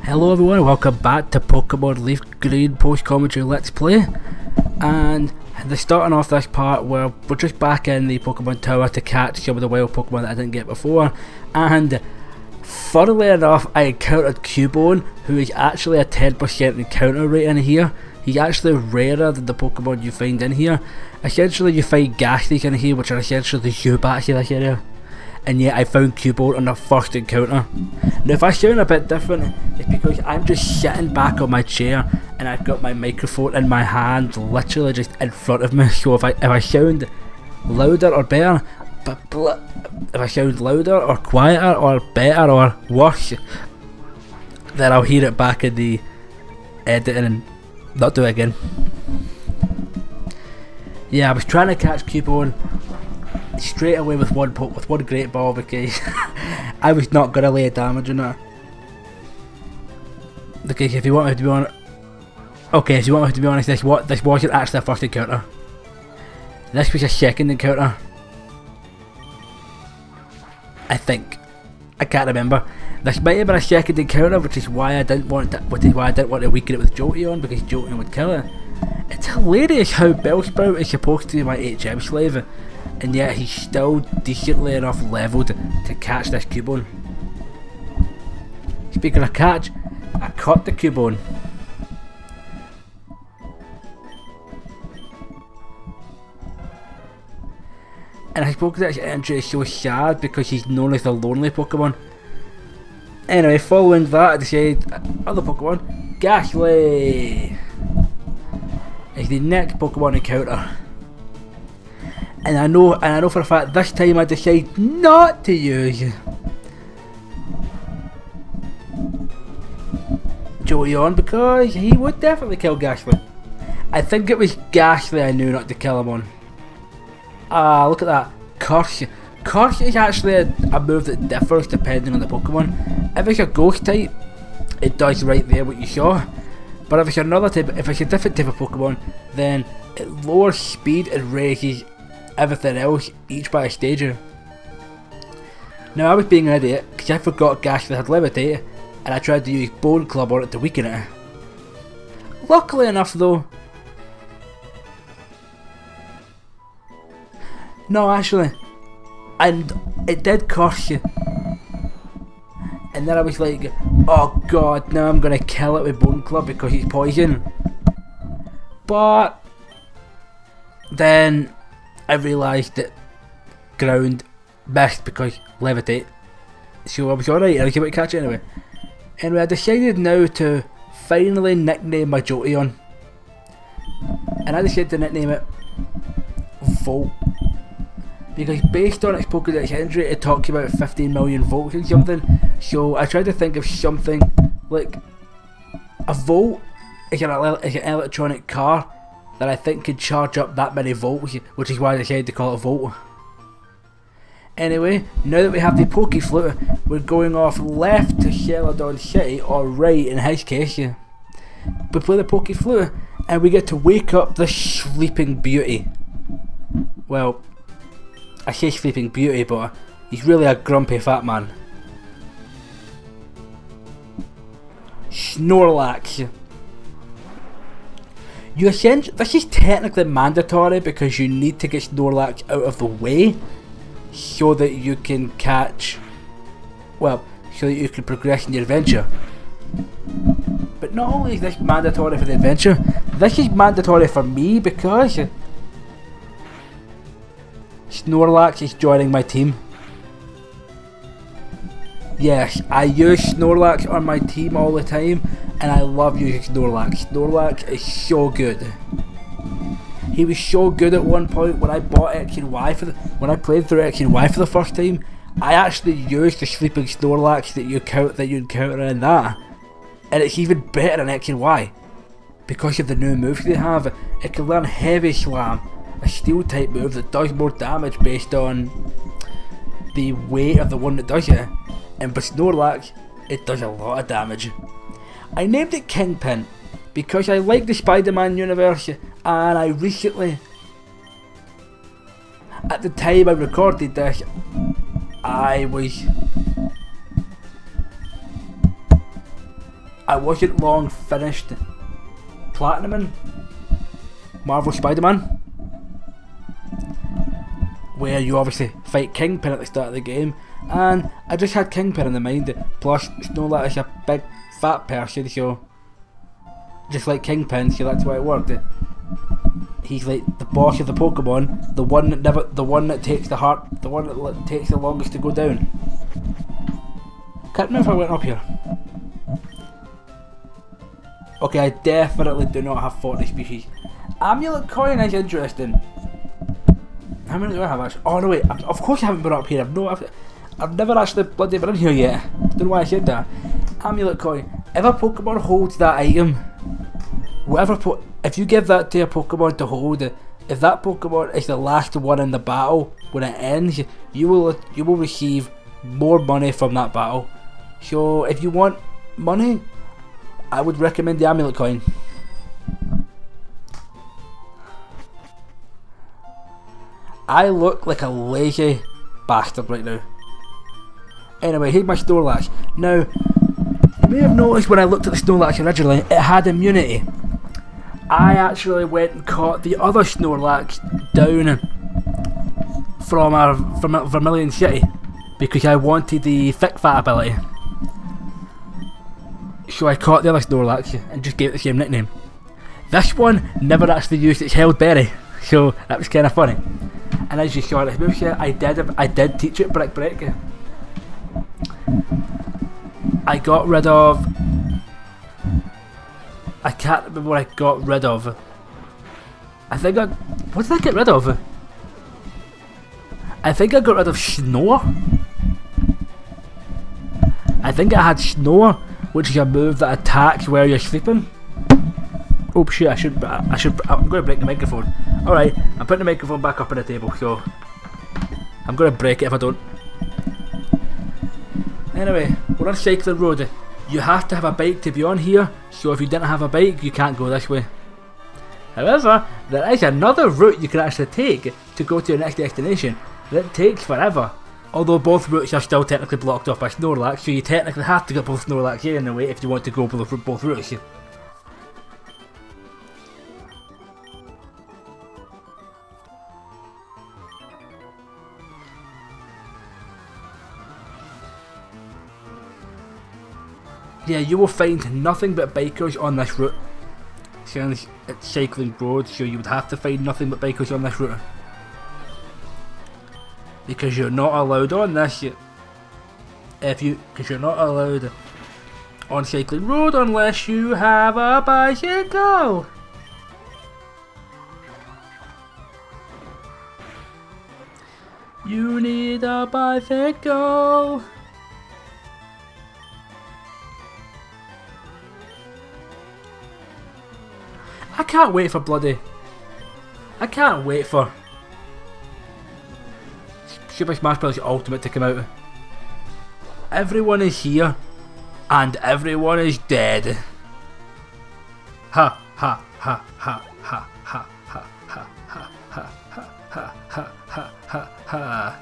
Hello everyone, welcome back to Pokemon Leaf Green post-commentary Let's Play. And they're starting off this part where we're just back in the Pokemon Tower to catch some of the wild Pokemon that I didn't get before. And funnily enough, I encountered Cubone, who is actually a 10% encounter rate in here. He's actually rarer than the Pokemon you find in here. Essentially you find Ghastlies in here, which are essentially the Zubats in this area. And yet I found Cubone on the first encounter. Now if I sound a bit different, it's because I'm just sitting back on my chair and I've got my microphone in my hand literally just in front of me. So if I sound louder or better, if I sound louder or quieter or better or worse, then I'll hear it back in the editing and not do it again. Yeah, I was trying to catch Cubone straight away with one great ball because I was not gonna lay damage on it. Because if you want me to be honest, this wasn't actually a first encounter. This was a second encounter. I think. I can't remember. This might have been a second encounter, which is why I didn't want to weaken it with Jolteon, because Jolteon would kill it. It's hilarious how Bellsprout is supposed to be my HM slave, and yet he's still decently enough leveled to catch this Cubone. Speaking of catch, I caught the Cubone. And I suppose this entry is so sad because he's known as the lonely Pokemon. Anyway, following that I decided other Pokemon, Ghastly is the next Pokemon encounter. And I know for a fact this time I decide not to use Jolteon because he would definitely kill Ghastly. I think it was Ghastly I knew not to kill him on. Look at that. Curse. Curse is actually a move that differs depending on the Pokemon. If it's a ghost type, it does right there what you saw. But if it's another type, if it's a different type of Pokemon, then it lowers speed and raises everything else each by a stage. Now I was being an idiot because I forgot Ghastly had Levitate and I tried to use Bone Club on it to weaken it. Luckily enough though, no actually, and it did curse you. And then I was like, oh god, now I'm gonna kill it with Bone Club because it's poison. But then I realised that ground missed because Levitate. So I was alright and I came out to catch it anyway. Anyway, I decided now to finally nickname my Jolteon. And I decided to nickname it Volt. Because based on its Pokédex entry, it talks about 15 million volts and something. So I tried to think of something like a volt is an electronic car that I think could charge up that many volts, which is why I decided to call it Volt. Anyway, now that we have the Pokeflute, we're going off left to Celadon City, or right in his case. We play the Pokeflute and we get to wake up the Sleeping Beauty. Well, I say Sleeping Beauty, but he's really a grumpy fat man. Snorlax. This is technically mandatory because you need to get Snorlax out of the way so that you can catch, well, so that you can progress in your adventure. But not only is this mandatory for the adventure, this is mandatory for me because Snorlax is joining my team. Yes, I use Snorlax on my team all the time and I love using Snorlax. Snorlax is so good. He was so good at one point when I bought X and Y when I played through X and Y for the first time. I actually used the sleeping Snorlax that you encounter in that, and it's even better in X and Y because of the new moves they have. It can learn Heavy Slam, a steel type move that does more damage based on the weight of the one that does it, and with Snorlax it does a lot of damage. I named it Kingpin because I like the Spider-Man universe, and I recently, at the time I recorded this, I was I wasn't long finished platinuming Marvel Spider-Man, where you obviously fight Kingpin at the start of the game, and I just had Kingpin in the mind. Plus, Snorlax is a big fat person, so just like Kingpin, so that's why it worked. He's like the boss of the Pokemon, the one that takes the longest to go down. Can't remember if I went up here. Okay, I definitely do not have 40 species. Amulet coin is interesting. How many do I have actually? Oh no wait, of course I haven't been up here. I've never actually bloody been in here yet. Don't know why I said that. Amulet coin. If a Pokemon holds that item, if you give that to a Pokemon to hold, if that Pokemon is the last one in the battle when it ends, you will receive more money from that battle. So if you want money, I would recommend the Amulet coin. I look like a lazy bastard right now. Anyway, here's my Snorlax. Now, you may have noticed when I looked at the Snorlax originally, it had immunity. I actually went and caught the other Snorlax down from Vermilion City because I wanted the Thick Fat ability. So I caught the other Snorlax and just gave it the same nickname. This one never actually used its held berry, so that was kind of funny. And as you saw in this moveset, I did teach it Brick Break. I got rid of... I can't remember what I got rid of. What did I get rid of? I think I got rid of Snore. I think I had Snore, which is a move that attacks where you're sleeping. Oh shit, I'm going to break the microphone. Alright, I'm putting the microphone back up on the table, so I'm going to break it if I don't. Anyway, we're on Cycling Road. You have to have a bike to be on here, so if you didn't have a bike, you can't go this way. However, there is another route you can actually take to go to your next destination. That takes forever. Although both routes are still technically blocked off by Snorlax, so you technically have to get both Snorlax here anyway if you want to go both routes. Yeah, you will find nothing but bikers on this route. Since it's Cycling Road, so you would have to find nothing but bikers on this route. Because you're not allowed on this. Because you're not allowed on Cycling Road unless you have a bicycle. You need a bicycle. I can't wait for Super Smash Bros. Ultimate to come out. Everyone is here, and everyone is dead. Ha ha ha ha ha ha ha ha ha ha ha ha ha ha ha ha.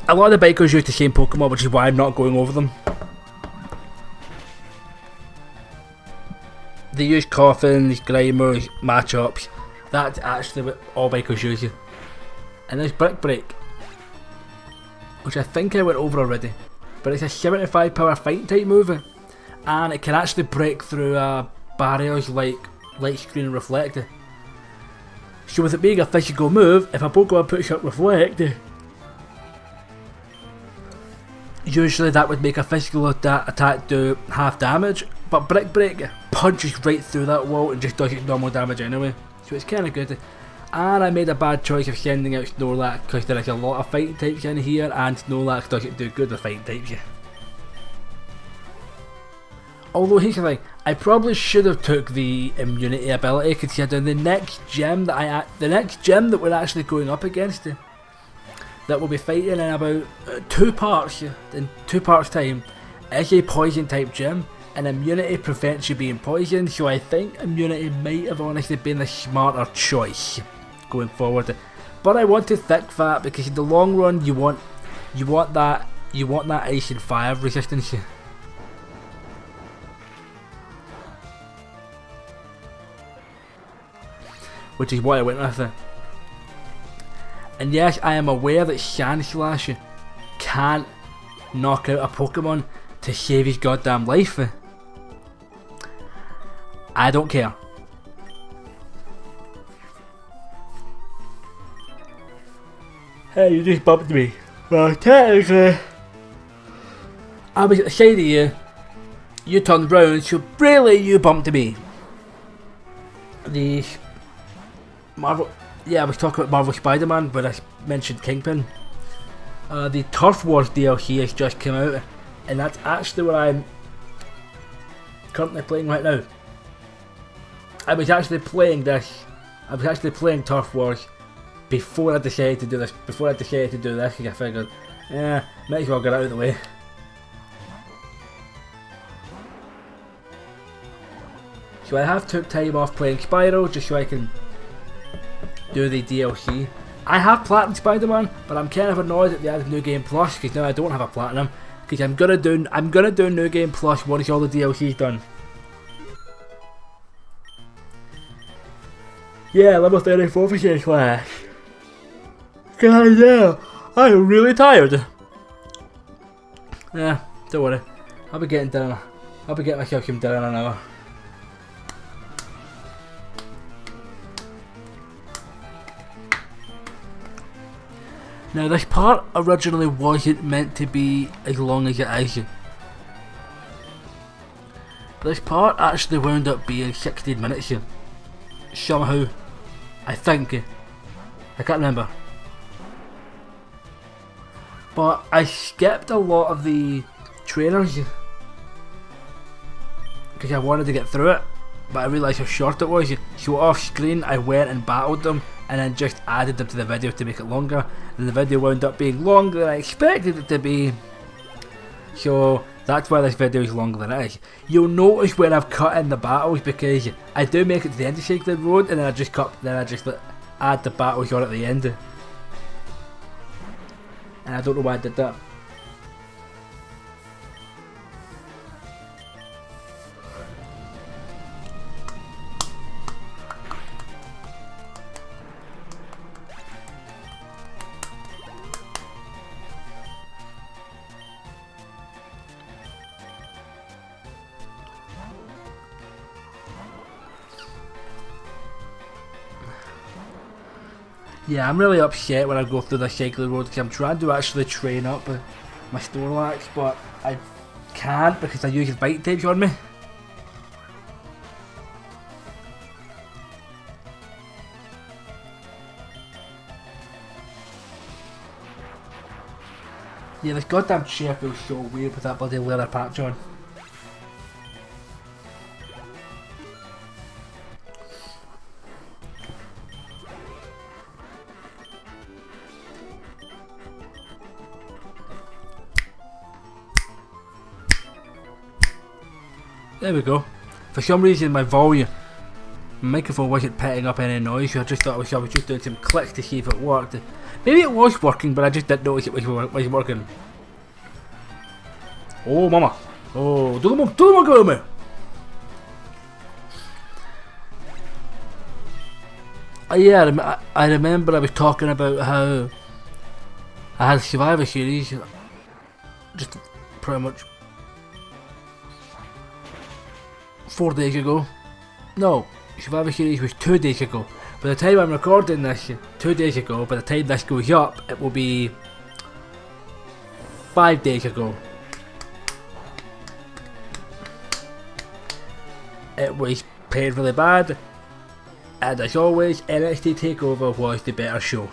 A lot of the bikers use the same Pokemon, which is why I'm not going over them. They use Coffins, Grimers, Matchups. That's actually what all bikers use. And there's Brick Break, which I think I went over already. But it's a 75 power fighting type move, and it can actually break through barriers like Light Screen and Reflect. So with it being a physical move, if a Pokemon puts up Reflect, usually that would make a physical attack do half damage, but Brick Break punches right through that wall and just does its normal damage anyway, so it's kind of good. And I made a bad choice of sending out Snorlax because there is a lot of fighting types in here, and Snorlax doesn't do good with fighting types. Although here's the thing, I probably should have took the immunity ability, considering the next gym that we're actually going up against, that we'll be fighting in about 2 parts, in 2 parts time, is a poison type gym, and immunity prevents you being poisoned, so I think immunity might have honestly been the smarter choice going forward. But I wanted Thick Fat because in the long run you want You want that ice and fire resistance. Which is what I went with. And yes, I am aware that Sandslash can't knock out a Pokemon to save his goddamn life. I don't care. Hey, you just bumped me. Well, technically, I was at the side of you. You turned round, so really you bumped me. The Marvel. Yeah, I was talking about Marvel Spider-Man, but I mentioned Kingpin. The Turf Wars DLC has just come out, and that's actually what I'm currently playing right now. I was actually playing Turf Wars before I decided to do this. Because I figured, yeah, might as well get out of the way. So I have took time off playing Spyro just so I can do the DLC. I have Platinum Spider-Man, but I'm kind of annoyed that they added New Game Plus because now I don't have a Platinum. Because I'm gonna do New Game Plus once all the DLC's done. Yeah, level 34 for Shane Clash. God damn, I'm really tired. Yeah, don't worry. I'll be getting myself some dinner in an hour. Now this part originally wasn't meant to be as long as it is. This part actually wound up being 16 minutes somehow. I think. I can't remember. But I skipped a lot of the trainers because I wanted to get through it, but I realised how short it was. So off screen I went and battled them and then just added them to the video to make it longer, and the video wound up being longer than I expected it to be. So that's why this video is longer than it is. You'll notice when I've cut in the battles because I do make it to the end of Shakeland Road and then I just add the battles on at the end. And I don't know why I did that. Yeah, I'm really upset when I go through the cycling road because I'm trying to actually train up my Snorlax, but I can't because I use his bite types on me. Yeah, this goddamn chair feels so weird with that bloody leather patch on. There we go. For some reason my microphone wasn't picking up any noise, so I just thought I was just doing some clicks to see if it worked. Maybe it was working, but I just didn't notice it was working. Oh mama. Oh, do the more go me. Yeah, I remember I was talking about how I had Survivor Series just pretty much 4 days ago. No, Survivor Series was 2 days ago. By the time I'm recording this, 2 days ago, by the time this goes up, it will be 5 days ago. It was paid really bad, and as always, NXT TakeOver was the better show.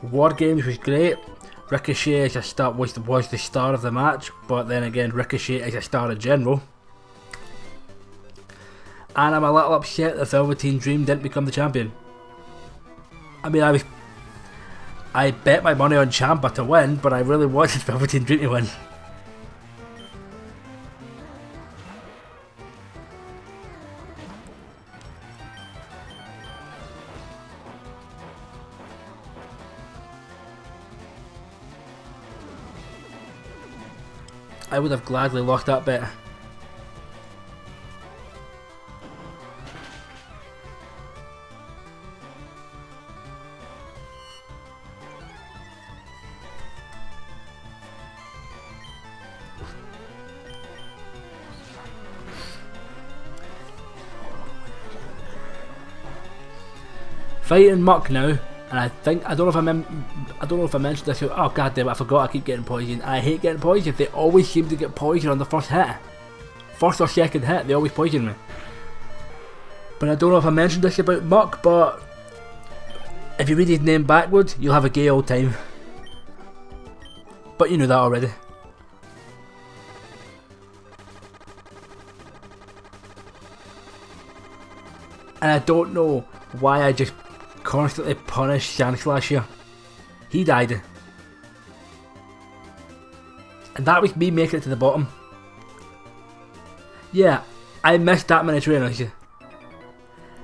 War Games was great. Ricochet as a star was the star of the match, but then again Ricochet as a star in general. And I'm a little upset that Velveteen Dream didn't become the champion. I mean, I bet my money on Ciampa to win, but I really wanted Velveteen Dream to win. I would have gladly lost that bet. Fighting Muck now, and I don't know if I mentioned this. Oh god damn it, I forgot. I keep getting poisoned. I hate getting poisoned. They always seem to get poisoned on the first hit, first or second hit. They always poison me. But I don't know if I mentioned this about Muck. But if you read his name backwards, you'll have a gay old time. But you knew that already. And I don't know why I just constantly punished Shanks last year. He died. And that was me making it to the bottom. Yeah, I missed that many trainers.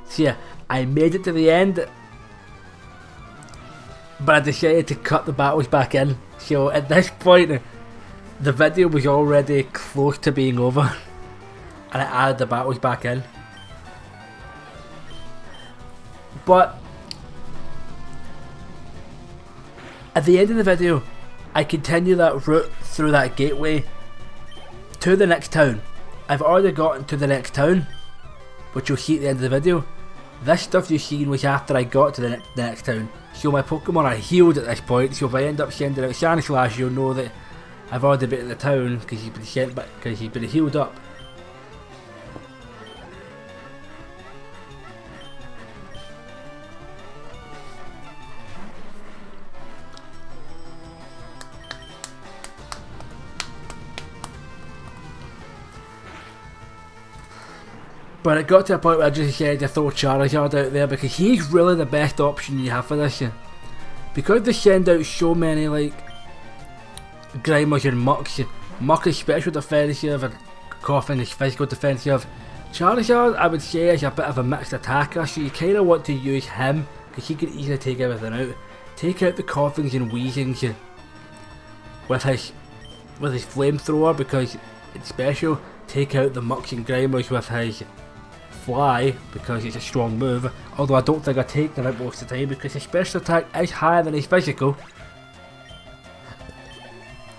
So yeah, I made it to the end. But I decided to cut the battles back in. So at this point, the video was already close to being over. And I added the battles back in. But at the end of the video, I continue that route through that gateway to the next town. I've already gotten to the next town, which you'll see at the end of the video. This stuff you've seen was after I got to the next town. So my Pokemon are healed at this point, so if I end up sending out Sandslash, you'll know that I've already been to the town because he's been sent back, because he's been healed up. But it got to a point where I just decided to throw Charizard out there because he's really the best option you have for this year. Because they send out so many like Grimers and Mucks. Muck is special defensive and Coughing is physical defensive. Charizard I would say is a bit of a mixed attacker, so you kinda want to use him because he can easily take everything out. Take out the Coughings and Wheezings with his flamethrower because it's special. Take out the Mucks and Grimers with his Fly because it's a strong move, although I don't think I take them out most of the time because his special attack is higher than his physical.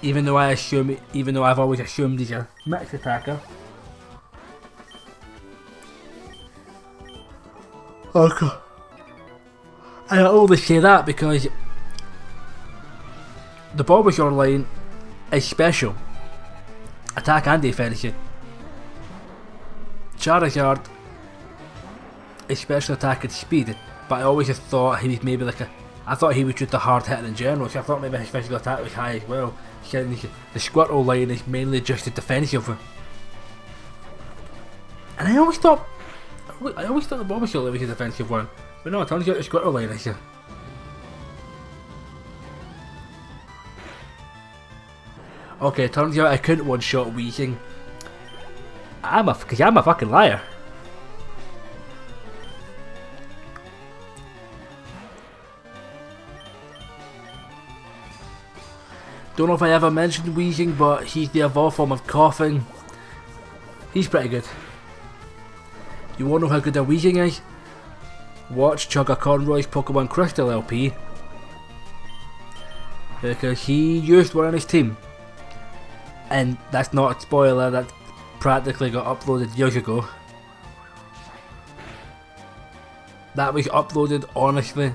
Even though I've always assumed he's a mixed attacker. Okay. I only say that because the Bulbasaur line is special, attack and defensive. Charizard is special attack and speed, but I always just thought he was maybe like I thought he was just a hard hitter in general, so I thought maybe his physical attack was high as well. The Squirtle line is mainly just a defensive one. And I always thought the Bulbasaur line was a defensive one, but no, it turns out the Squirtle line is. Okay, it turns out I couldn't one-shot Weezing. Because I'm a fucking liar. Don't know if I ever mentioned Weezing, but he's the evolved form of Coughing. He's pretty good. You wanna know how good a Weezing is? Watch Chugga Conroy's Pokemon Crystal LP. Because he used one on his team. And that's not a spoiler, that practically got uploaded years ago. That was uploaded honestly.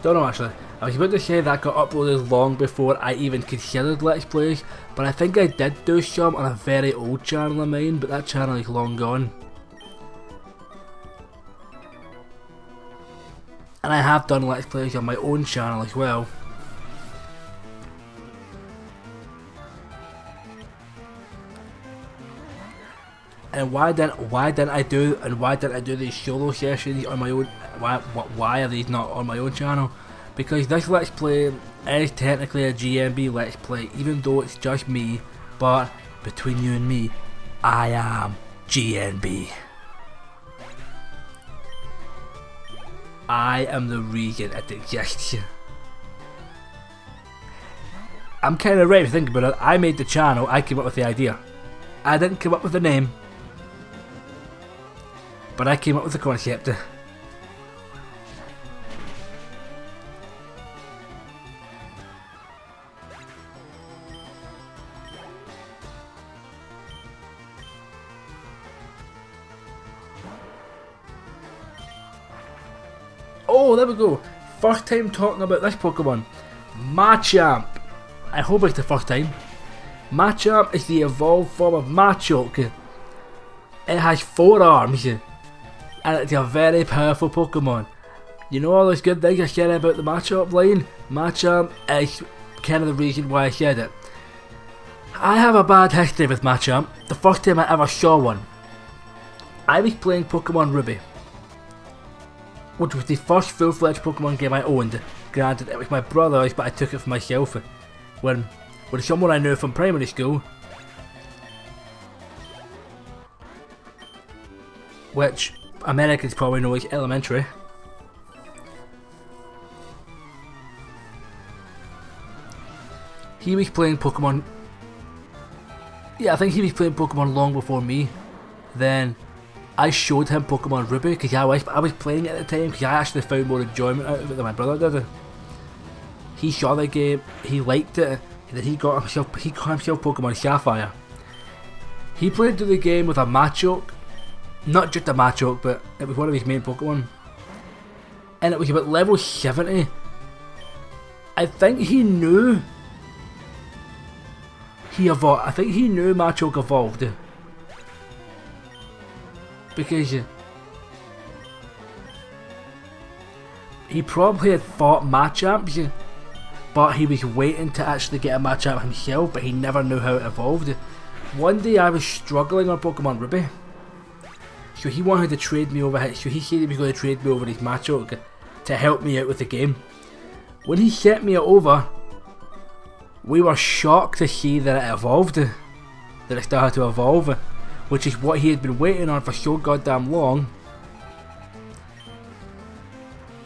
Don't know actually. I was about to say that got uploaded long before I even considered Let's Plays, but I think I did do some on a very old channel of mine, but that channel is long gone. And I have done Let's Plays on my own channel as well. And why didn't I do these solo sessions on my own? Why are these not on my own channel? Because this Let's Play is technically a GMB Let's Play, even though it's just me. But between you and me, I am GNB. I am the reason it exists. I'm kind of right to think about it. I made the channel, I came up with the idea. I didn't come up with the name, but I came up with the concept. Oh, there we go. First time talking about this Pokemon. Machamp. I hope it's the first time. Machamp is the evolved form of Machoke. It has 4 arms. And it's a very powerful Pokemon. You know all those good things I said about the Machamp line? Machamp is kind of the reason why I said it. I have a bad history with Machamp. The first time I ever saw one, I was playing Pokemon Ruby, which was the first full-fledged Pokemon game I owned. Granted, it was my brother's, but I took it for myself when someone I knew from primary school, which Americans probably know as elementary. He was playing Pokemon. Yeah, I think he was playing Pokemon long before me. Then I showed him Pokemon Ruby because I was playing it at the time because I actually found more enjoyment out of it than my brother did. He saw the game, he liked it, and then he got himself Pokemon Sapphire. He played through the game with a Machoke, not just a Machoke, but it was one of his main Pokemon. And it was about level 70. I think he knew I think he knew Machoke evolved. Because he probably had fought Machamps, but he was waiting to actually get a Machamp himself, but he never knew how it evolved. One day I was struggling on Pokemon Ruby, so he wanted to trade me over so he said he was going to trade me over his Machoke to help me out with the game. When he sent me it over, we were shocked to see that it evolved, that it started to evolve, which is what he had been waiting on for so goddamn long.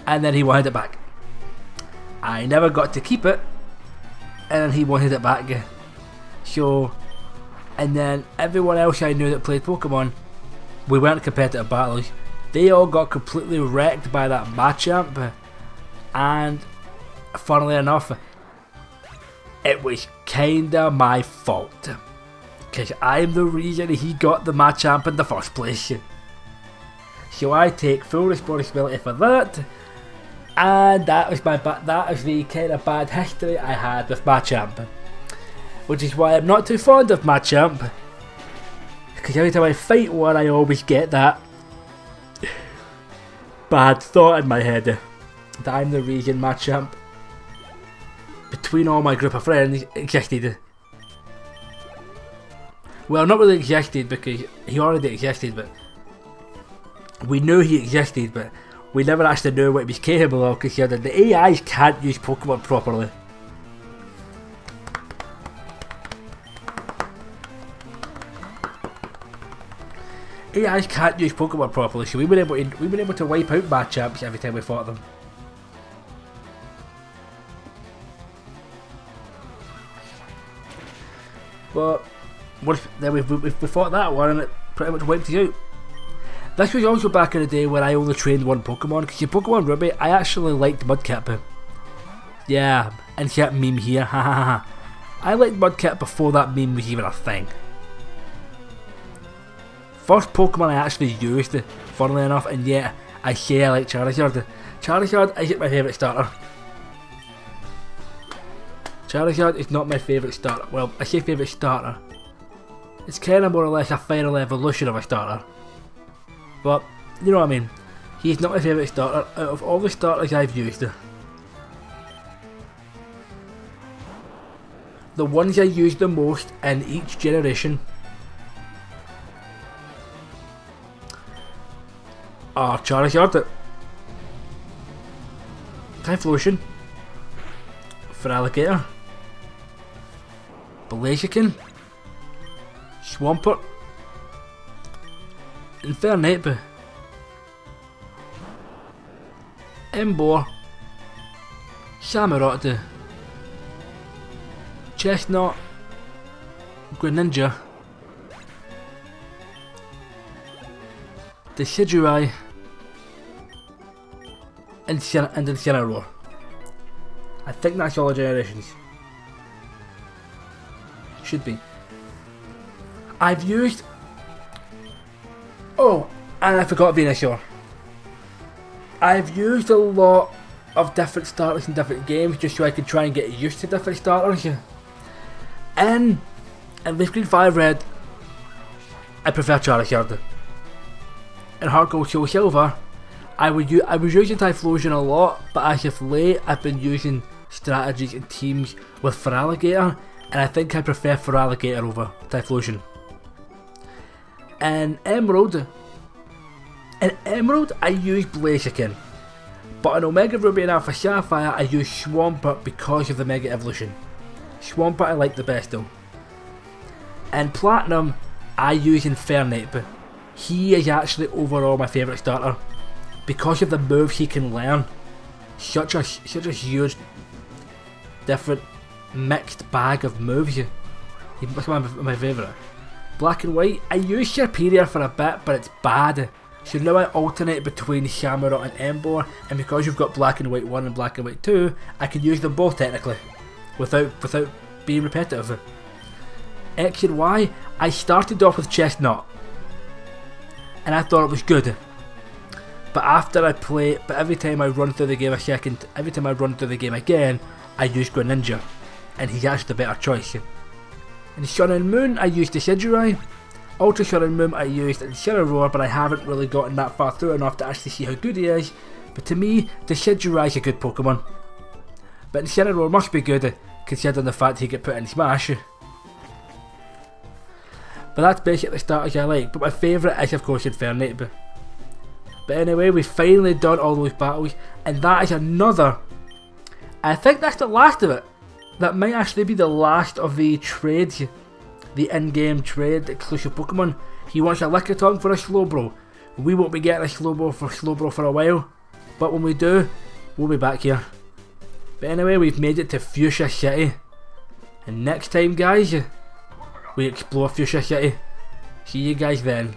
And then he wanted it back. I never got to keep it, and then he wanted it back. So, and then everyone else I knew that played Pokemon, we weren't competitive battlers, they all got completely wrecked by that Machamp, and funnily enough, it was kinda my fault, because I'm the reason he got the Machamp in the first place. So I take full responsibility for that, and that was the kind of bad history I had with Machamp, which is why I'm not too fond of Machamp, because every time I fight one I always get that bad thought in my head that I'm the reason Machamp, between all my group of friends, existed. Well, not really existed because he already existed, but we knew he existed, but we never actually knew what he was capable of because the AIs can't use Pokemon properly. AIs can't use Pokemon properly, so we were able to wipe out Machamps every time we fought them. But then we fought that one and it pretty much wiped you out. This was also back in the day when I only trained one Pokemon, because in Pokemon Ruby I actually liked Mudkip. Yeah, insert meme here, hahaha. I liked Mudkip before that meme was even a thing. First Pokemon I actually used, funnily enough, and yet I say I like Charizard. Charizard isn't my favourite starter. Charizard is not my favourite starter. Well, I say favourite starter. It's kind of more or less a final evolution of a starter. But, you know what I mean. He's not my favourite starter out of all the starters I've used. The ones I use the most in each generation are Charizard, Typhlosion, Feraligatr, Blaziken, Swampert, Infernape, Emboar, Samurai, Chestnut, Greninja, Decidueye, and Incineroar. I think that's all the generations. Should be. I've used... Oh, and I forgot Venusaur. I've used a lot of different starters in different games just so I can try and get used to different starters. In Leaf Green 5 Red, I prefer Charizard. In Heart Gold Soul Silver, I was using Typhlosion a lot, but as of late I've been using strategies and teams with Feraligatr, and I think I prefer Feraligatr over Typhlosion. In Emerald, I use Blaziken, but in Omega Ruby and Alpha Sapphire I use Swampert because of the Mega Evolution. Swampert I like the best though. In Platinum, I use Infernape. He is actually overall my favourite starter because of the moves he can learn. Such a huge, different, mixed bag of moves. He must be my favourite. Black and White, I use Serperior for a bit, but it's bad. So now I alternate between Samurott and Emboar, and because you've got Black and White 1 and Black and White 2, I can use them both technically, without being repetitive. X and Y, I started off with Chestnut, and I thought it was good. But every time I run through the game again, I use Greninja, and he's actually the better choice. In Sun and Moon, I used Decidueye. Ultra Sun and Moon, I used Incineroar, but I haven't really gotten that far through enough to actually see how good he is. But to me, Decidueye is a good Pokemon. But Incineroar must be good, considering the fact he get put in Smash. But that's basically the starters I like, but my favourite is of course Infernape. But anyway, we've finally done all those battles, and that is another... I think that's the last of it. That might actually be the last of the trades, the in-game trade exclusive Pokemon. He wants a Lickitung for a Slowbro. We won't be getting a Slowbro for a while, but when we do, we'll be back here. But anyway, we've made it to Fuchsia City, and next time guys, we explore Fuchsia City. See you guys then.